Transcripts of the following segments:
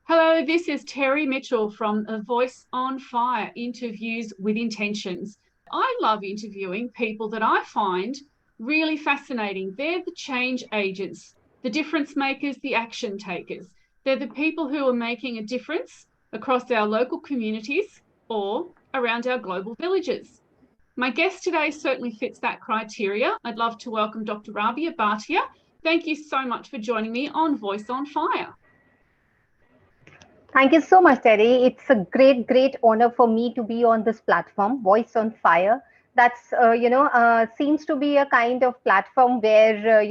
Hello, this is Terry Mitchell from A Voice on Fire Interviews with Intentions. I love interviewing people that I find really fascinating. They're the change agents, the difference makers, the action takers. They're the people who are making a difference across our local communities or around our global villages. My guest today certainly fits that criteria. I'd love to welcome Dr. Rabiaah Bhatia. Thank you so much for joining me on Voice on Fire. Thank you so much, Terry. It's a great honor for me to be on this platform, Voice on Fire. That's seems to be a kind of platform where,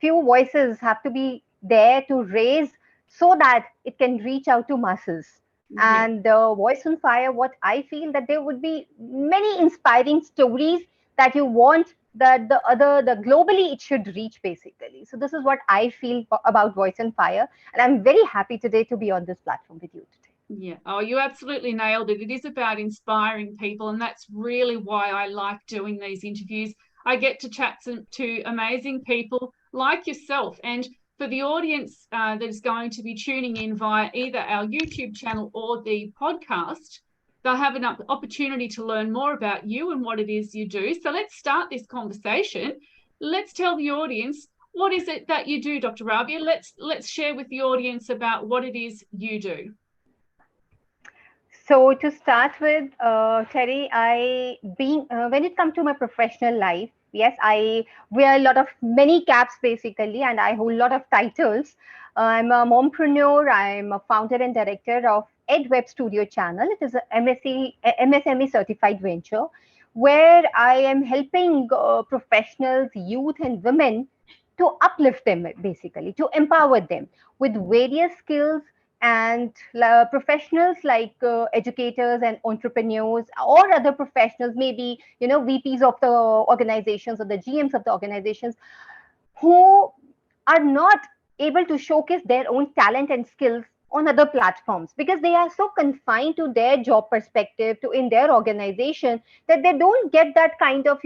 few voices have to be there to raise so that it can reach out to masses. Yeah. And Voice on Fire, what I feel that there would be many inspiring stories that you want that the globally it should reach basically. So this is what I feel about Voice on Fire, and I'm very happy today to be on this platform with you today. Yeah. Oh, you absolutely nailed it. It is about inspiring people, and that's really why I like doing these interviews. I get to chat to amazing people like yourself. And for the audience that is going to be tuning in via either our YouTube channel or the podcast, they'll have an opportunity to learn more about you and what it is you do. So let's start this conversation. Let's tell the audience, what is it that you do, Dr. Rabiaah? Let's share with the audience about what it is you do. So to start with, Terry, I being when it comes to my professional life, yes, I wear a lot of many caps basically, and I hold a lot of titles. I'm a mompreneur. I'm a founder and director of Ed Web Studio Channel. It is a MSME certified venture where I am helping professionals, youth, and women to uplift them basically, to empower them with various skills and professionals like educators and entrepreneurs or other professionals, maybe VPs of the organizations or the GMs of the organizations who are not able to showcase their own talent and skills on other platforms because they are so confined to their job perspective to in their organization that they don't get that kind of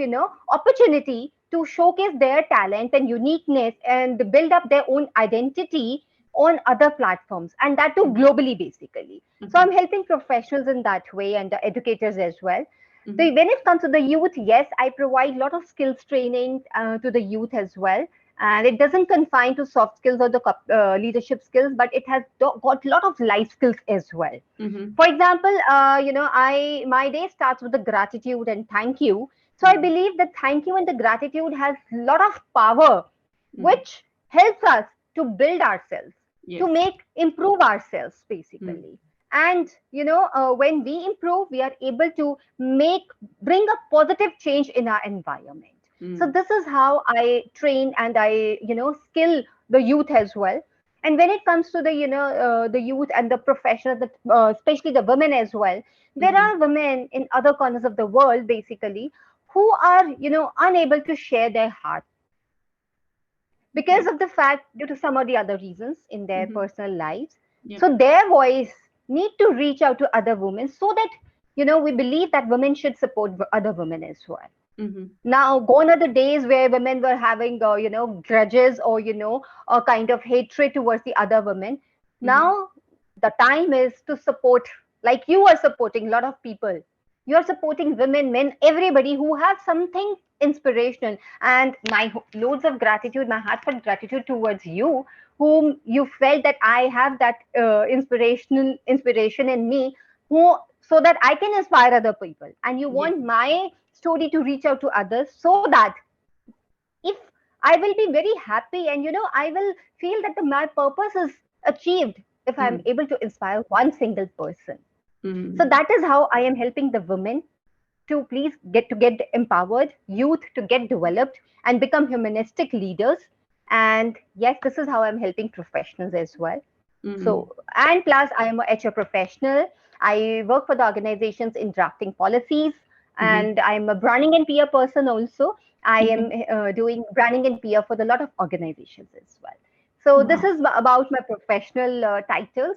opportunity to showcase their talent and uniqueness and build up their own identity on other platforms, and that too globally basically. So I'm helping professionals in that way and the educators as well. When it comes to the youth, yes, I provide a lot of skills training to the youth as well, and it doesn't confine to soft skills or the leadership skills, but it has got a lot of life skills as well. For example, I my day starts with the gratitude and thank you. So I believe that thank you and the gratitude has a lot of power, which helps us to build ourselves, to make improve ourselves basically. And when we improve, we are able to bring a positive change in our environment. So this is how I train and I skill the youth as well. And when it comes to the the youth and the professionals, especially the women as well, there are women in other corners of the world basically who are unable to share their heart because of the fact due to some or the other reasons in their personal lives. So their voice need to reach out to other women so that we believe that women should support other women as well. Now, gone are the days where women were having, grudges or, a kind of hatred towards the other women. Now, the time is to support, like you are supporting a lot of people. You are supporting women, men, everybody who have something inspirational. And my loads of gratitude, my heartfelt gratitude towards you, whom you felt that I have that inspiration in me, who so that I can inspire other people. And you want my story to reach out to others so that if I will be very happy and I will feel that my purpose is achieved if I'm able to inspire one single person. So that is how I am helping the women to please get empowered, youth to get developed and become humanistic leaders. And yes, this is how I'm helping professionals as well. So, and plus I am a HR professional. I work for the organizations in drafting policies, and I'm a branding and PR person also. I am doing branding and PR for a lot of organizations as well. So this is about my professional titles.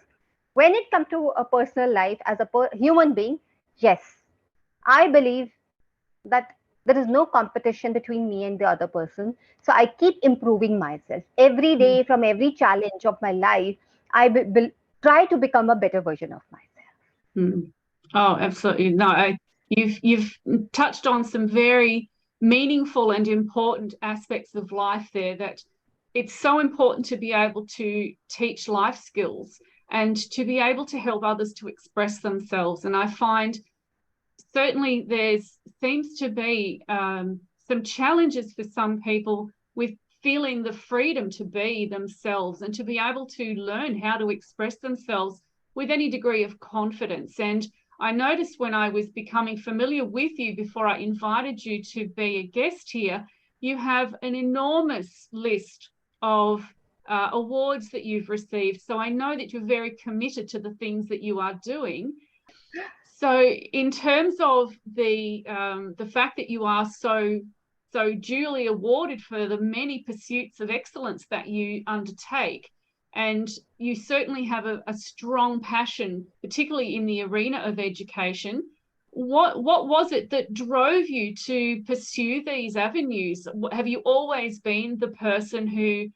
When it comes to a personal life as a human being, yes, I believe that there is no competition between me and the other person. So I keep improving myself every day from every challenge of my life. I try to become a better version of myself. Mm. Oh, absolutely. No, you've touched on some very meaningful and important aspects of life there, that it's so important to be able to teach life skills and to be able to help others to express themselves. And I find certainly there seems to be some challenges for some people with feeling the freedom to be themselves and to be able to learn how to express themselves with any degree of confidence. And I noticed when I was becoming familiar with you before I invited you to be a guest here, you have an enormous list of awards that you've received. So I know that you're very committed to the things that you are doing. So in terms of the fact that you are so duly awarded for the many pursuits of excellence that you undertake, and you certainly have a strong passion, particularly in the arena of education, what was it that drove you to pursue these avenues? Have you always been the person who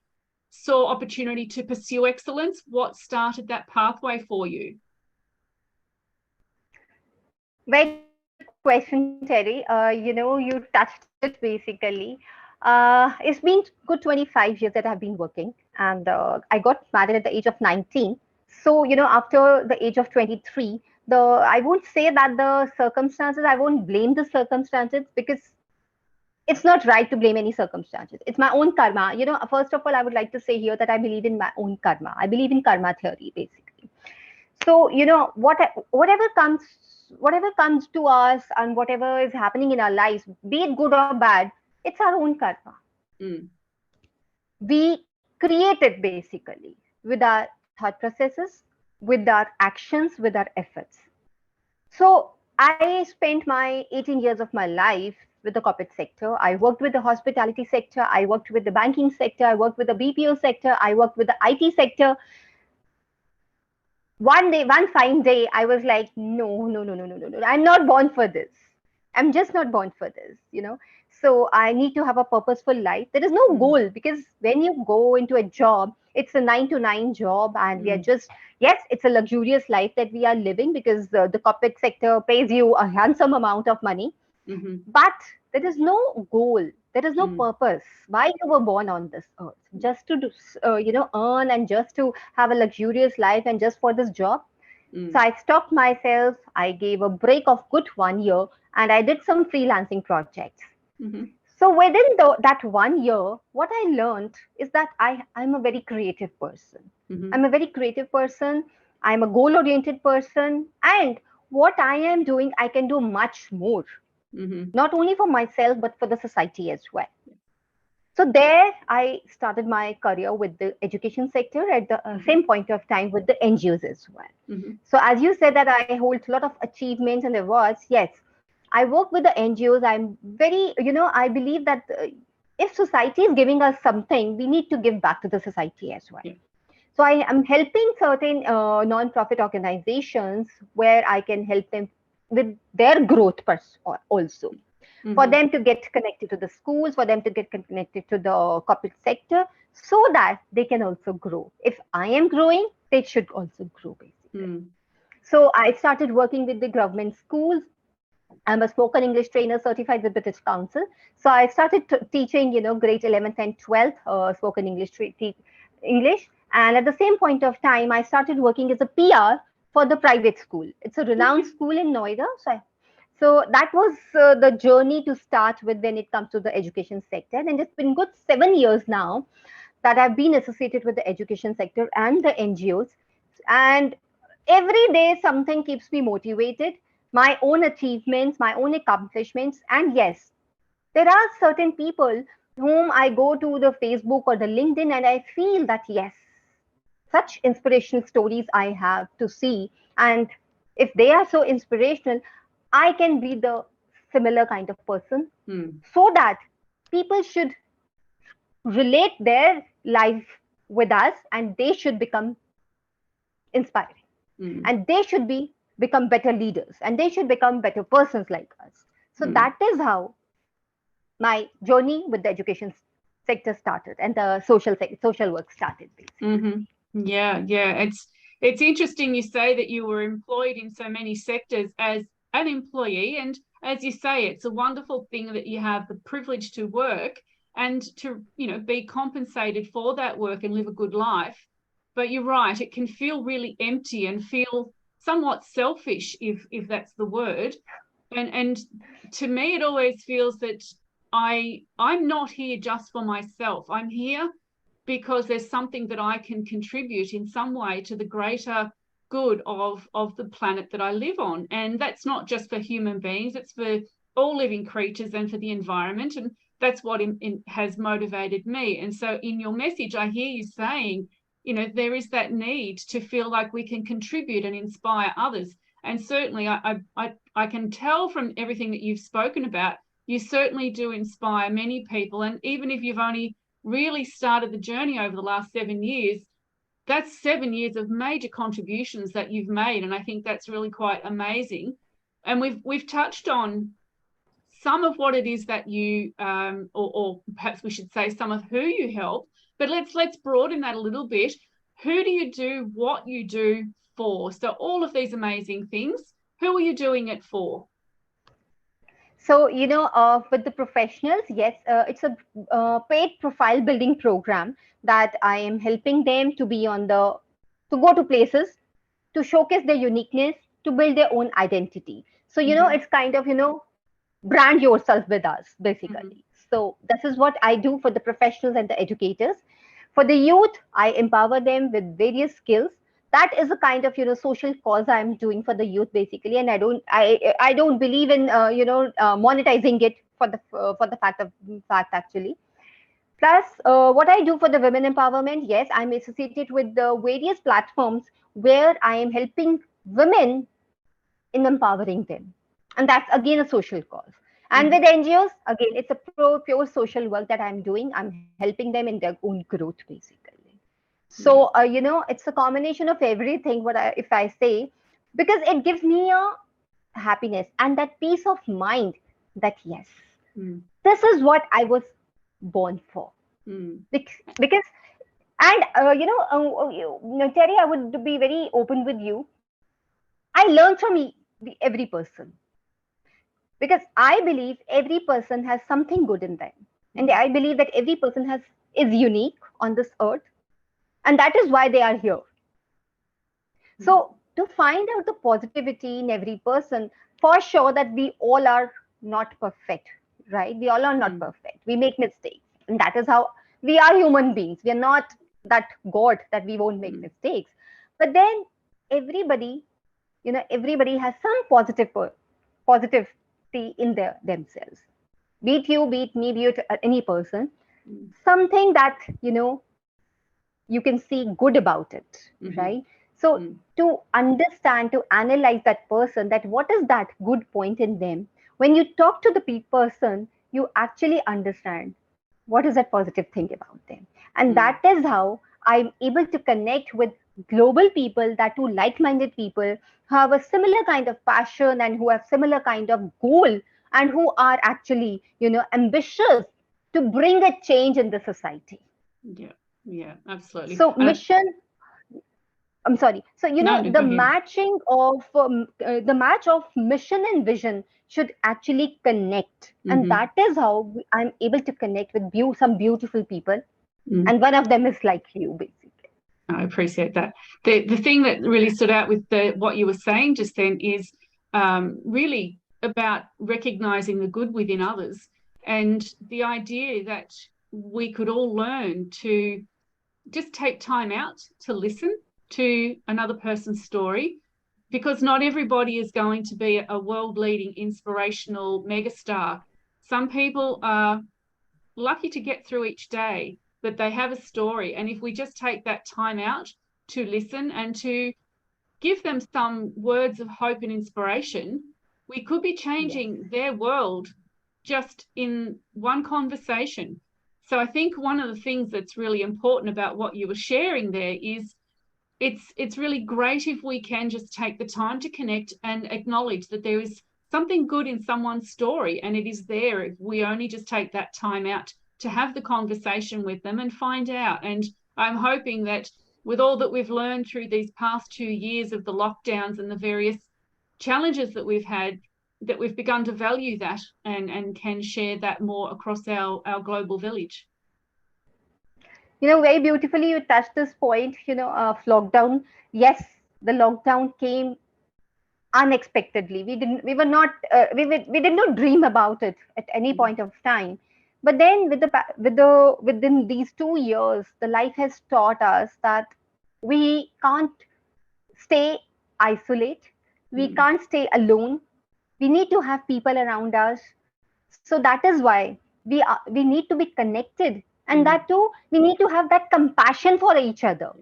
saw opportunity to pursue excellence? What started that pathway for you? Very good question, Terry. You touched it basically. It's been good 25 years that I've been working, and I got married at the age of 19. So, after the age of 23, I won't say that the circumstances, I won't blame the circumstances, because it's not right to blame any circumstances. It's my own karma. First of all, I would like to say here that I believe in my own karma. I believe in karma theory, basically. So, whatever comes to us and whatever is happening in our lives, be it good or bad, it's our own karma. Mm. We create it basically with our thought processes, with our actions, with our efforts. So I spent my 18 years of my life with the corporate sector. I worked with the hospitality sector. I worked with the banking sector. I worked with the BPO sector. I worked with the IT sector. One fine day, I was like, no, no, no, no, no, no, no. I'm not born for this. I'm just not born for this. So I need to have a purposeful life. There is no goal, because when you go into a job, it's a 9 to 9 job, and we are just, yes, it's a luxurious life that we are living, because the corporate sector pays you a handsome amount of money. Mm-hmm. But there is no goal. There is no purpose why you were born on this earth. Just to do, earn, and just to have a luxurious life, and just for this job. So I stopped myself. I gave a break of good 1 year, and I did some freelancing projects. Mm-hmm. So within that 1 year, what I learned is that I'm a very creative person. Mm-hmm. I'm a very creative person. I'm a goal-oriented person. And what I am doing, I can do much more. Mm-hmm. Not only for myself, but for the society as well. So there, I started my career with the education sector at the same point of time with the NGOs as well. Mm-hmm. So as you said that I hold a lot of achievements and awards, yes, I work with the NGOs. I'm very, I believe that if society is giving us something, we need to give back to the society as well. Yeah. So I am helping certain non-profit organizations where I can help them with their growth also. For them to get connected to the schools, for them to get connected to the corporate sector, so that they can also grow. If I am growing, they should also grow, basically. So I started working with the government schools. I'm a spoken English trainer certified with British Council. So I started teaching, grade 11th and 12th spoken English. And at the same point of time, I started working as a PR for the private school. It's a renowned school in Noida. So that was the journey to start with when it comes to the education sector. And it's been good 7 years now that I've been associated with the education sector and the NGOs. And every day something keeps me motivated, my own achievements, my own accomplishments. And yes, there are certain people whom I go to the Facebook or the LinkedIn, and I feel that, yes, such inspirational stories I have to see. And if they are so inspirational, I can be the similar kind of person, so that people should relate their life with us, and they should become inspiring, and they should become better leaders, and they should become better persons like us. So that is how my journey with the education sector started, and the social work started, basically. Yeah, It's interesting you say that you were employed in so many sectors as an employee. And as you say, it's a wonderful thing that you have the privilege to work and to, be compensated for that work and live a good life. But you're right, it can feel really empty and feel somewhat selfish, if that's the word. And to me, it always feels that I'm not here just for myself. I'm here because there's something that I can contribute in some way to the greater good of the planet that I live on. And that's not just for human beings, it's for all living creatures and for the environment. And that's what has motivated me. And so in your message, I hear you saying, there is that need to feel like we can contribute and inspire others. And certainly I can tell from everything that you've spoken about, you certainly do inspire many people. And even if you've only really started the journey over the last 7 years, that's 7 years of major contributions that you've made. And I think that's really quite amazing. And we've touched on some of what it is that you, or perhaps we should say some of who you help, but let's broaden that a little bit. Who do you do what you do for? So all of these amazing things, who are you doing it for? So, with the professionals, yes, it's a paid profile building program that I am helping them to go to places, to showcase their uniqueness, to build their own identity. So, it's kind of, brand yourself with us, basically. So this is what I do for the professionals and the educators. For the youth, I empower them with various skills. That is a kind of social cause I'm doing for the youth, basically. And I don't believe in monetizing it for the fact actually. Plus, what I do for the women empowerment, yes, I'm associated with the various platforms where I am helping women in empowering them. And that's again a social cause. And with NGOs, again, it's a pure social work that I'm doing. I'm helping them in their own growth, basically. So, it's a combination of everything, if I say, because it gives me a happiness and that peace of mind that, yes, this is what I was born for. Because, and, Terry, I would be very open with you. I learn from every person. Because I believe every person has something good in them. And I believe that every person is unique on this earth. And that is why they are here. So to find out the positivity in every person, for sure that we all are not perfect, right? We all are not perfect. We make mistakes. And that is how we are human beings. We are not that God that we won't make mistakes. But then everybody has some positive in themselves, be it you, be it me, be it any person, something that you can see good about it, right? So to understand, to analyze that person, that what is that good point in them, when you talk to the person, you actually understand what is that positive thing about them. And that is how I'm able to connect with global people, that too like-minded people who have a similar kind of passion and who have similar kind of goal, and who are actually ambitious to bring a change in the society. Yeah, absolutely. So mission, I'm sorry, so the match of mission and vision should actually connect. And that is how I'm able to connect with some beautiful people, and one of them is like you, basically. I appreciate that. The thing that really stood out with what you were saying just then is really about recognizing the good within others, and the idea that we could all learn to just take time out to listen to another person's story, because not everybody is going to be a world-leading inspirational megastar. Some people are lucky to get through each day, but they have a story. And if we just take that time out to listen and to give them some words of hope and inspiration, we could be changing their world just in one conversation. So I think one of the things that's really important about what you were sharing there is it's really great if we can just take the time to connect and acknowledge that there is something good in someone's story, and it is there if we only just take that time out to have the conversation with them and find out. And I'm hoping that with all that we've learned through these past 2 years of the lockdowns and the various challenges that we've had, that we've begun to value that and can share that more across our global village. Very beautifully you touched this point, of lockdown. Yes, the lockdown came unexpectedly. We did not dream about it at any point of time. But then within these 2 years, the life has taught us that we can't stay isolate. We can't stay alone. We need to have people around us. So that is why we need to be connected, and that too we need to have that compassion for each other.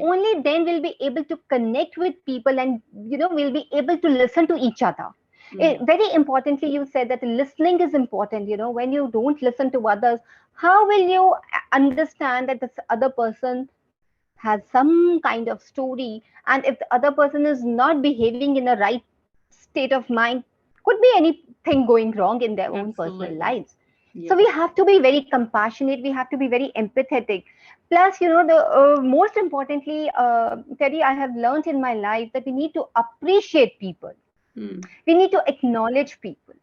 Only then we'll be able to connect with people, and we'll be able to listen to each other. Very importantly, you said that listening is important. When you don't listen to others, how will you understand that this other person has some kind of story? And if the other person is not behaving in the right state of mind, could be anything going wrong in their own personal lives. So we have to be very compassionate. We have to be very empathetic. Plus, the most importantly, Terry, I have learned in my life that we need to appreciate people. We need to acknowledge people.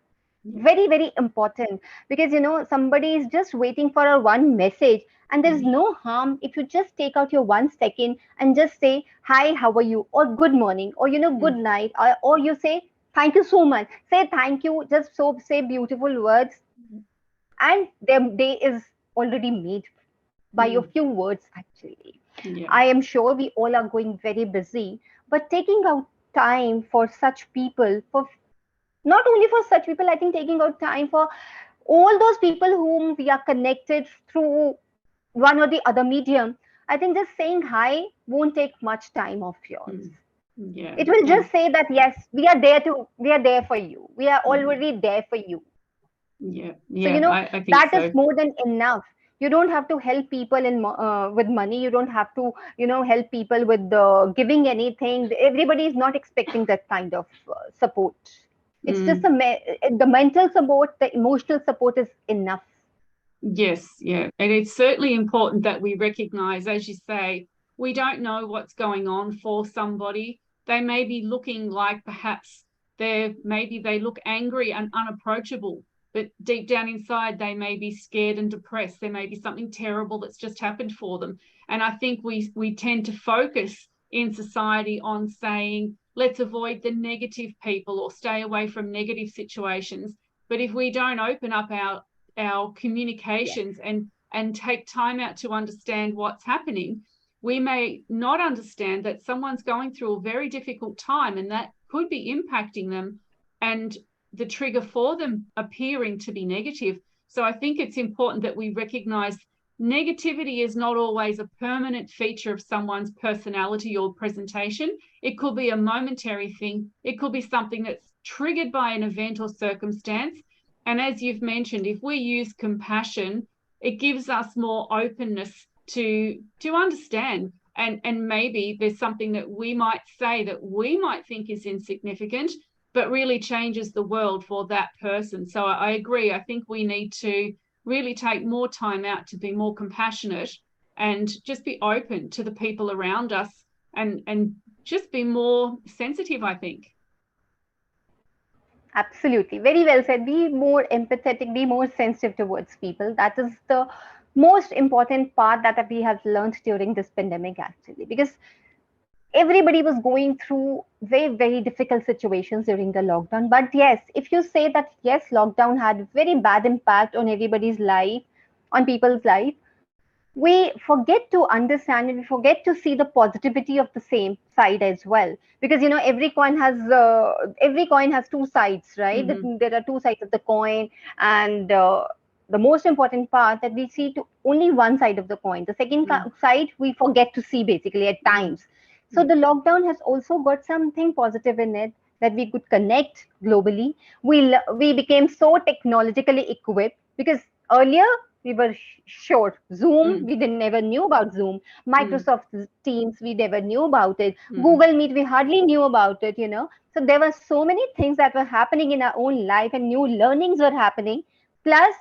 Very, very important, because somebody is just waiting for a one message, and there's no harm if you just take out your 1 second and just say hi, how are you, or good morning, or good night, or you say thank you so much. Say thank you, just say beautiful words, and their day is already made by a few words, actually. I am sure we all are going very busy, but taking out time for such people, for not only for such people, I think taking out time for all those people whom we are connected through one or the other medium, I think just saying hi won't take much time of yours. It will just say that yes, we are there for you. We are already there for you. So I think that so. is more than enough. You don't have to help people with money. You don't have to help people with giving anything. Everybody is not expecting that kind of support. It's just the mental support, the emotional support is enough. Yes, and it's certainly important that we recognize, as you say, we don't know what's going on for somebody. They may be looking like perhaps maybe they look angry and unapproachable, but deep down inside they may be scared and depressed. There may be something terrible that's just happened for them. And I think we tend to focus in society on saying, let's avoid the negative people or stay away from negative situations. But if we don't open up our communications and take time out to understand what's happening, we may not understand that someone's going through a very difficult time, and that could be impacting them and the trigger for them appearing to be negative. So I think it's important that we recognize negativity is not always a permanent feature of someone's personality or presentation. It could be a momentary thing. It could be something that's triggered by an event or circumstance. And as you've mentioned, if we use compassion, it gives us more openness to understand. And maybe there's something that we might say that we might think is insignificant, but really changes the world for that person. So I agree. I think we need to really take more time out to be more compassionate and just be open to the people around us and just be more sensitive, I think. Absolutely. Very well said. Be more empathetic, be more sensitive towards people. That is the most important part that we have learned during this pandemic, actually, because everybody was going through very, very difficult situations during the lockdown. But yes, if you say that, yes, lockdown had very bad impact on everybody's life, on people's life, we forget to understand and we forget to see the positivity of the same side as well, because every coin has two sides, right? There are two sides of the coin, and the most important part that we see to only one side of the coin. The second side we forget to see basically at times. So the lockdown has also got something positive in it, that we could connect globally. We became so technologically equipped, because earlier we were sure Zoom, we didn't never knew about Zoom. Microsoft Teams, we never knew about it. Google Meet, we hardly knew about it. So there were so many things that were happening in our own life, and new learnings were happening. Plus,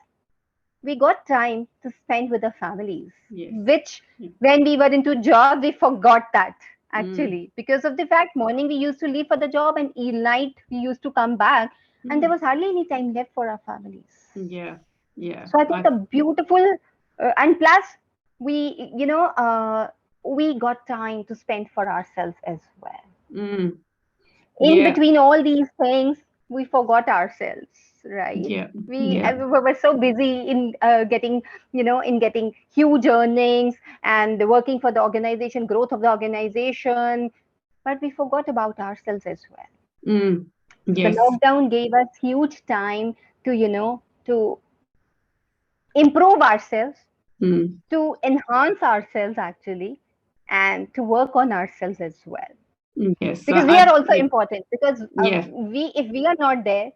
we got time to spend with the families, Yes. which Yeah. when we were into job, we forgot that Mm. actually, because of the fact morning we used to leave for the job and night we used to come back, and there Mm. was hardly any time left for our families. Yeah. Yeah. So I think the beautiful, and plus we got time to spend for ourselves as well. Mm. In Yeah. between all these things, we forgot ourselves, right? Yeah. we Yeah. we were so busy in getting, in getting huge earnings and working for the organization, growth of the organization, but we forgot about ourselves as well. Mm. So the Yes. lockdown gave us huge time to, to improve ourselves, Mm. to enhance ourselves actually, and to work on ourselves as well, Yes. because we are also Yeah. important, because Yeah. we if we are not there,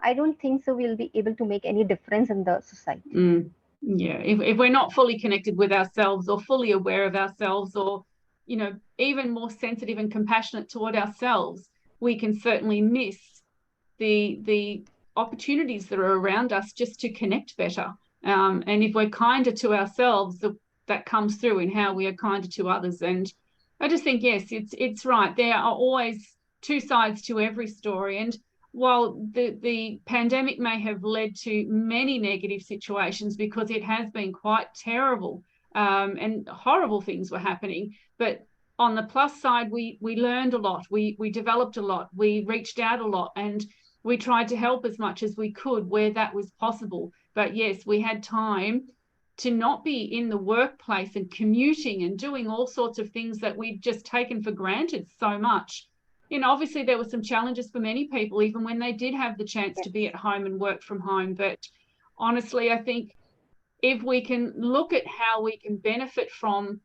I don't think so we'll be able to make any difference in the society. Mm. Yeah. If we're not fully connected with ourselves or fully aware of ourselves or, even more sensitive and compassionate toward ourselves, we can certainly miss the opportunities that are around us just to connect better. And if we're kinder to ourselves, that comes through in how we are kinder to others. And I just think, yes, it's right. There are always two sides to every story. And while the pandemic may have led to many negative situations because it has been quite terrible, and horrible things were happening, but on the plus side, we learned a lot, we developed a lot, we reached out a lot, and we tried to help as much as we could where that was possible. But yes, we had time to not be in the workplace and commuting and doing all sorts of things that we'd just taken for granted so much. Obviously there were some challenges for many people, even when they did have the chance to Yes, be at home and work from home. But honestly, I think if we can look at how we can benefit from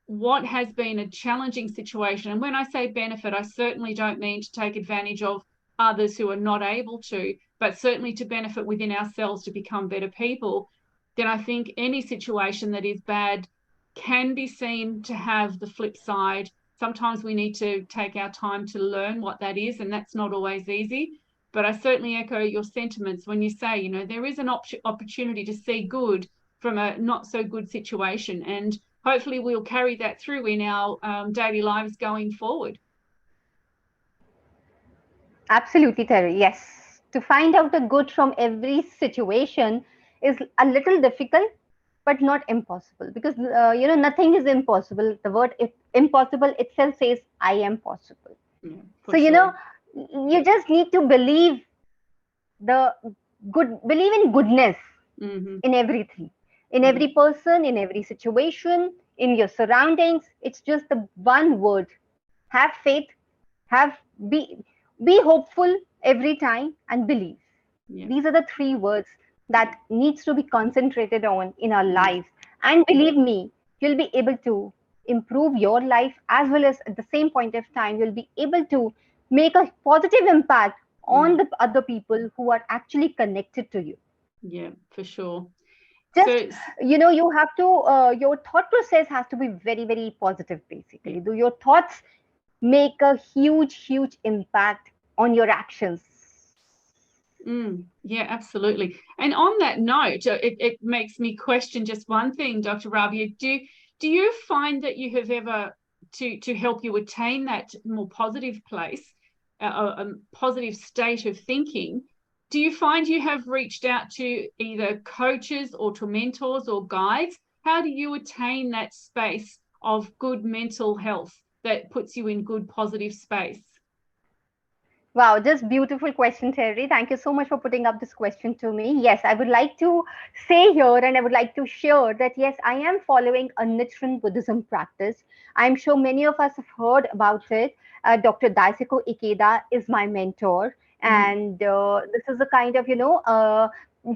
what has been a challenging situation, and when I say benefit, I certainly don't mean to take advantage of others who are not able to, but certainly to benefit within ourselves to become better people, then I think any situation that is bad can be seen to have the flip side. Sometimes we need to take our time to learn what that is, and that's not always easy. But I certainly echo your sentiments when you say, there is an opportunity to see good from a not so good situation. And hopefully we'll carry that through in our daily lives going forward. absolutely, Terry. Yes, to find out the good from every situation is a little difficult, but not impossible, because nothing is impossible. The word impossible itself says I am possible. Yeah, for So sure. you just need to the believe in goodness Mm-hmm. in everything, in Yeah. every person, in every situation, in your surroundings. It's just the one word: have faith, have be be hopeful every time, and believe. Yeah. These are the three words that needs to be concentrated on in our Mm. lives. And believe me, you'll be able to improve your life, as well as at the same point of time you'll be able to make a positive impact on Mm. the other people who are actually connected to you. Yeah, for sure. Just, So you have to, your thought process has to be very, very positive. yeah. Basically, do your thoughts make a huge impact on your actions? Yeah, absolutely. And on that note, it makes me question just one thing, Dr. Rabiaah. Do you find that you have ever, to help you attain that more positive place, a positive state of thinking, do you find you have reached out to either coaches or to mentors or guides? How do you attain that space of good mental health that puts you in good positive space? Wow, just beautiful question, Terry. Thank you so much for putting up this question to me. Yes, I would like to say here, and I would like to share that yes, I am following a Nichiren Buddhism practice. I'm sure many of us have heard about it. Dr. Daisuke Ikeda is my mentor, Mm-hmm. and this is a kind of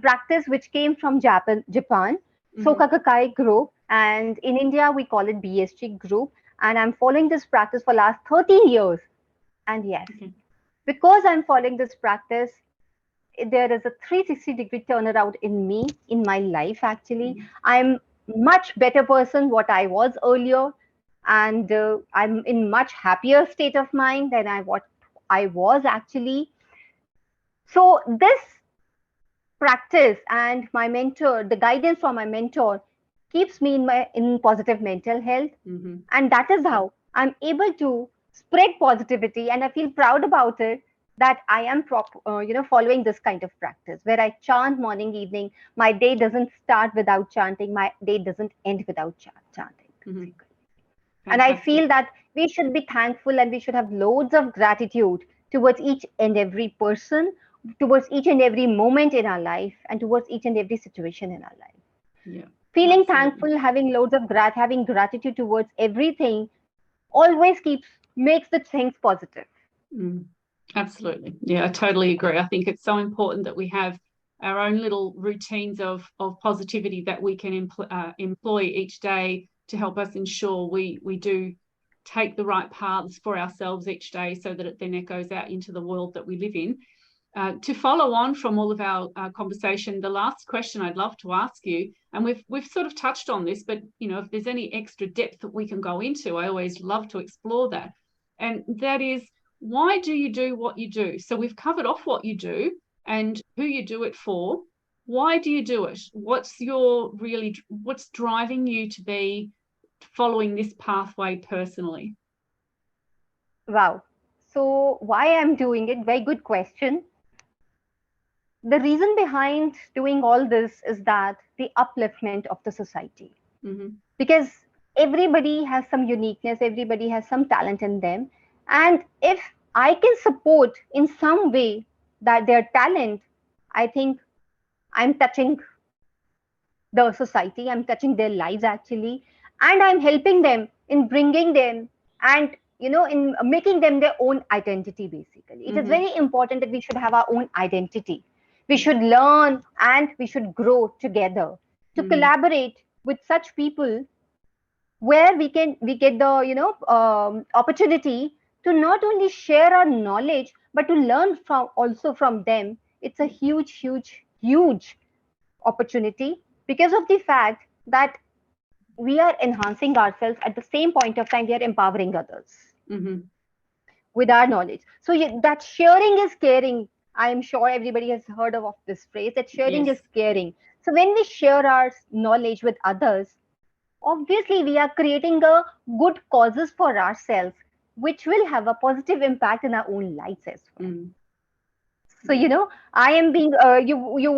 practice which came from Japan, Mm-hmm. Soka Gakkai group, and in India we call it BSG group. And I'm following this practice for last 13 years. And yes, Okay. because I'm following this practice, there is a 360-degree turnaround in me, in my life actually. Mm-hmm. I'm much better person what I was earlier, and I'm in much happier state of mind than what I was actually. So this practice and my mentor, the guidance from my mentor, keeps me in positive mental health. Mm-hmm. And that is how I'm able to spread positivity, and I feel proud about it, that I am following this kind of practice where I chant morning, evening. My day doesn't start without chanting. My day doesn't end without chanting. Mm-hmm. And I Fantastic. feel that we should be thankful and we should have loads of gratitude towards each and every person, towards each and every moment in our life, and towards each and every situation in our life. Yeah, Feeling absolutely. thankful, having loads of having gratitude towards everything always makes the things positive. Mm. Absolutely. Yeah, I totally agree. I think it's so important that we have our own little routines of positivity that we can employ each day to help us ensure we do take the right paths for ourselves each day, so that it then echoes out into the world that we live in. To follow on from all of our conversation, the last question I'd love to ask you, and we've sort of touched on this, but if there's any extra depth that we can go into, I always love to explore that. And that is, why do you do what you do? So we've covered off what you do and who you do it for. Why do you do it? What's driving you to be following this pathway personally? Wow. So, why I'm doing it? Very good question. The reason behind doing all this is that the upliftment of the society. Mm-hmm. Because everybody has some uniqueness, everybody has some talent in them. And if I can support in some way that their talent, I think I'm touching the society, I'm touching their lives actually, and I'm helping them in bringing them and in making them their own identity basically. It is Mm-hmm. very important that we should have our own identity. We Yeah. should learn and we should grow together to Mm-hmm. collaborate with such people where we get the opportunity to not only share our knowledge but to learn from also from them. It's a Yeah. huge opportunity, because of the fact that we are enhancing ourselves, at the same point of time we are empowering others Mm-hmm. with our knowledge. So that sharing is caring. I am sure everybody has heard of this phrase, that sharing is Yes. caring. So when we share our knowledge with others, obviously we are creating a good causes for ourselves, which will have a positive impact in our own lives as well. Mm. So Yeah. I am being you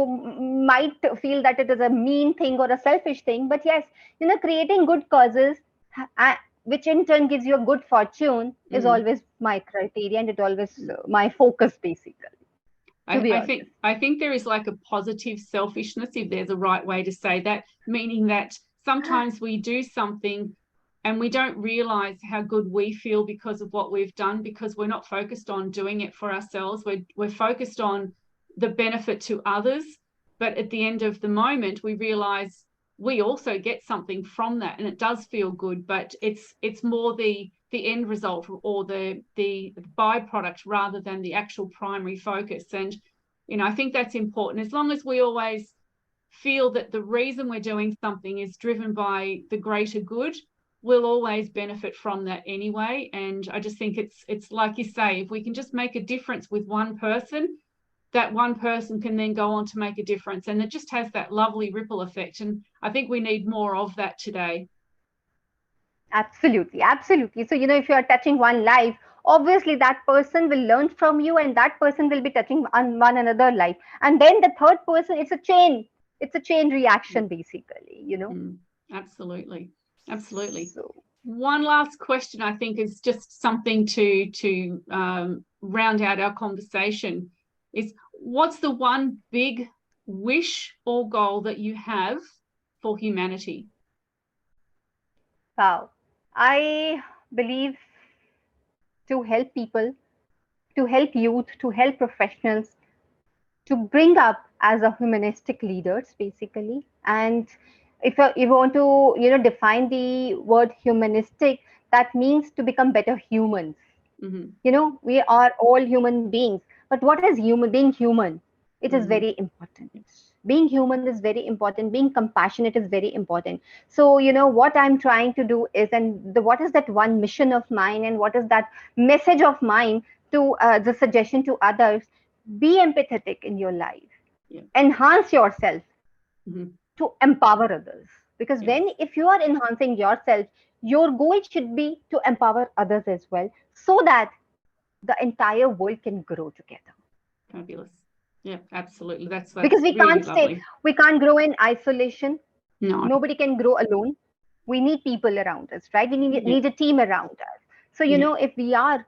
might feel that it is a mean thing or a selfish thing, but yes, creating good causes, which in turn gives you a good fortune, is Mm. always my criteria, and it always my focus basically, to be I think honest. there is like a positive selfishness, if there's a right way to say that, meaning that sometimes we do something and we don't realize how good we feel because of what we've done, because we're not focused on doing it for ourselves. We're focused on the benefit to others, but at the end of the moment we realize we also get something from that, and it does feel good, but it's more the end result or the byproduct rather than the actual primary focus. And I think that's important. As long as we always feel that the reason we're doing something is driven by the greater good, we'll always benefit from that anyway. And I just think it's like you say, if we can just make a difference with one person, that one person can then go on to make a difference, and it just has that lovely ripple effect. And I think we need more of that today. Absolutely, absolutely. So if you are touching one life, obviously that person will learn from you, and that person will be touching on one another life, and then the third person. It's a chain reaction basically. Mm, absolutely, absolutely. So, One last question, I think, is just something to round out our conversation. Is, what's the one big wish or goal that you have for humanity? wow. I believe to help people, to help youth, to help professionals, to bring up as a humanistic leaders, basically. And if you want to, define the word humanistic, that means to become better humans. Mm-hmm. We are all human beings, but what is being human? It is Mm-hmm. very important. Being human is very important. Being compassionate is very important. So what I'm trying to do is, and what is that one mission of mine, and what is that message of mine to the suggestion to others: be empathetic in your life. enhance yourself Mhm. to empower others. Because Yes. when, if you are enhancing yourself, your goal should be to empower others as well, so that the entire world can grow together. Fabulous. Yeah, absolutely. That's Because really lovely. we can't grow in isolation. No. Nobody can grow alone. We need people around us, right? We Yeah. need a team around us. So, Yeah. if we are,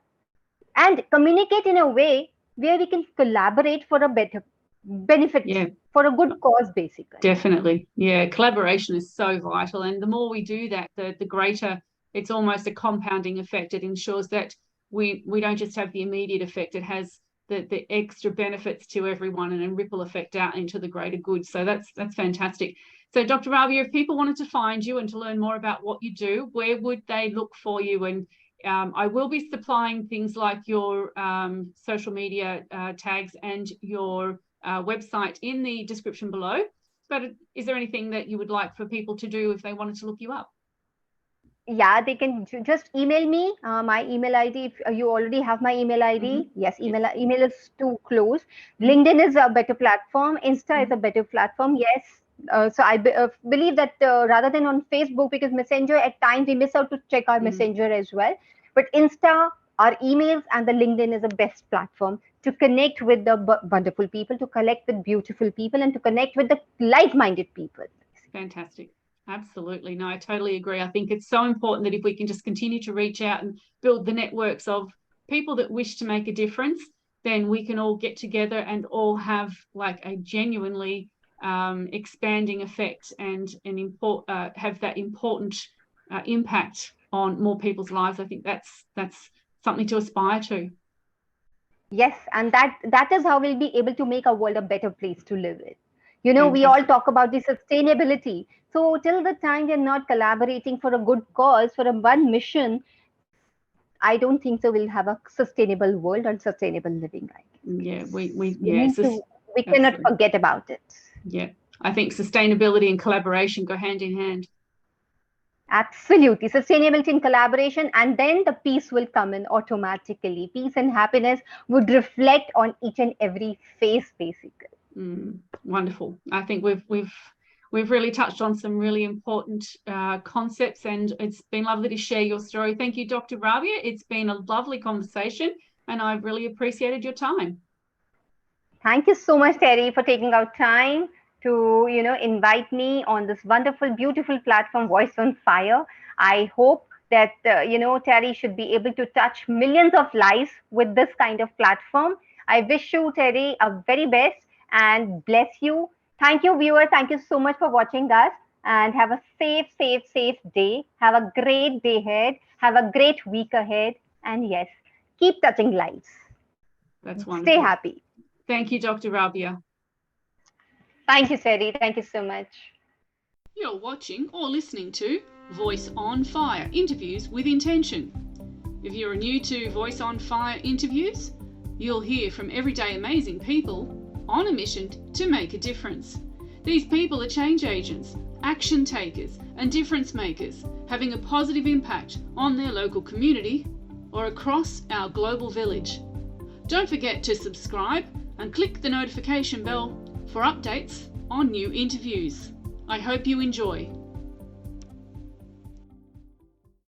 and communicate in a way where we can collaborate for a better benefit, Yeah. for a good cause, basically. Definitely. Yeah. Collaboration is so vital. And the more we do that, the greater, it's almost a compounding effect. It ensures that we don't just have the immediate effect, it has the extra benefits to everyone and a ripple effect out into the greater good. So that's fantastic. So Dr. Rabiaah, if people wanted to find you and to learn more about what you do, where would they look for you? And I will be supplying things like your social media tags and your website in the description below. But is there anything that you would like for people to do if they wanted to look you up? Yeah, they can just email me. My email ID, if you already have my email ID, yes, Yes. email is too close. Mhm. LinkedIn is a better platform. Insta is a Mhm. better platform. Yes. So I believe that rather than on Facebook, because Messenger at times we miss out to check our Mhm. Messenger as well. But Insta, our emails, and the LinkedIn is the best platform to connect with the wonderful people, to connect with beautiful people, and to connect with the like-minded people. Fantastic. Absolutely. No, I totally agree. I think it's so important that if we can just continue to reach out and build the networks of people that wish to make a difference, then we can all get together and all have like a genuinely expanding effect and have that important impact on more people's lives. I think that's something to aspire to. Yes, and that is how we'll be able to make our world a better place to live in. We all Fantastic. talk about the sustainability. So till the time we're not collaborating for a good cause, for a one mission, I don't think so we'll have a sustainable world and sustainable living, I Yeah, guess. We yeah, need to, we cannot absolutely. forget about it. Yeah. I think sustainability and collaboration go hand in hand. Absolutely. Sustainability and collaboration, and then the peace will come in automatically. Peace and happiness would reflect on each and every face, basically. Wonderful. I think we've really touched on some really important concepts, and it's been lovely to share your story. Thank you, Dr. Rabiaah. It's been a lovely conversation, and I've really appreciated your time. Thank you so much, Terry, for taking out time to, invite me on this wonderful, beautiful platform, Voice on Fire. I hope that, Terry should be able to touch millions of lives with this kind of platform. I wish you, Terry, a very best and bless you. Thank you, viewers. Thank you so much for watching us, and have a safe day. Have a great day ahead. Have a great week ahead. And yes, keep touching lives. That's Stay wonderful. happy. Thank you, Dr. Rabiaah. Thank you, Seri. Thank you so much. You're watching or listening to Voice on Fire Interviews with Intention. If you're new to Voice on Fire interviews, you'll hear from everyday amazing people on a mission to make a difference. These people are change agents, action takers, and difference makers, having a positive impact on their local community or across our global village. Don't forget to subscribe and click the notification bell for updates on new interviews. I hope you enjoy.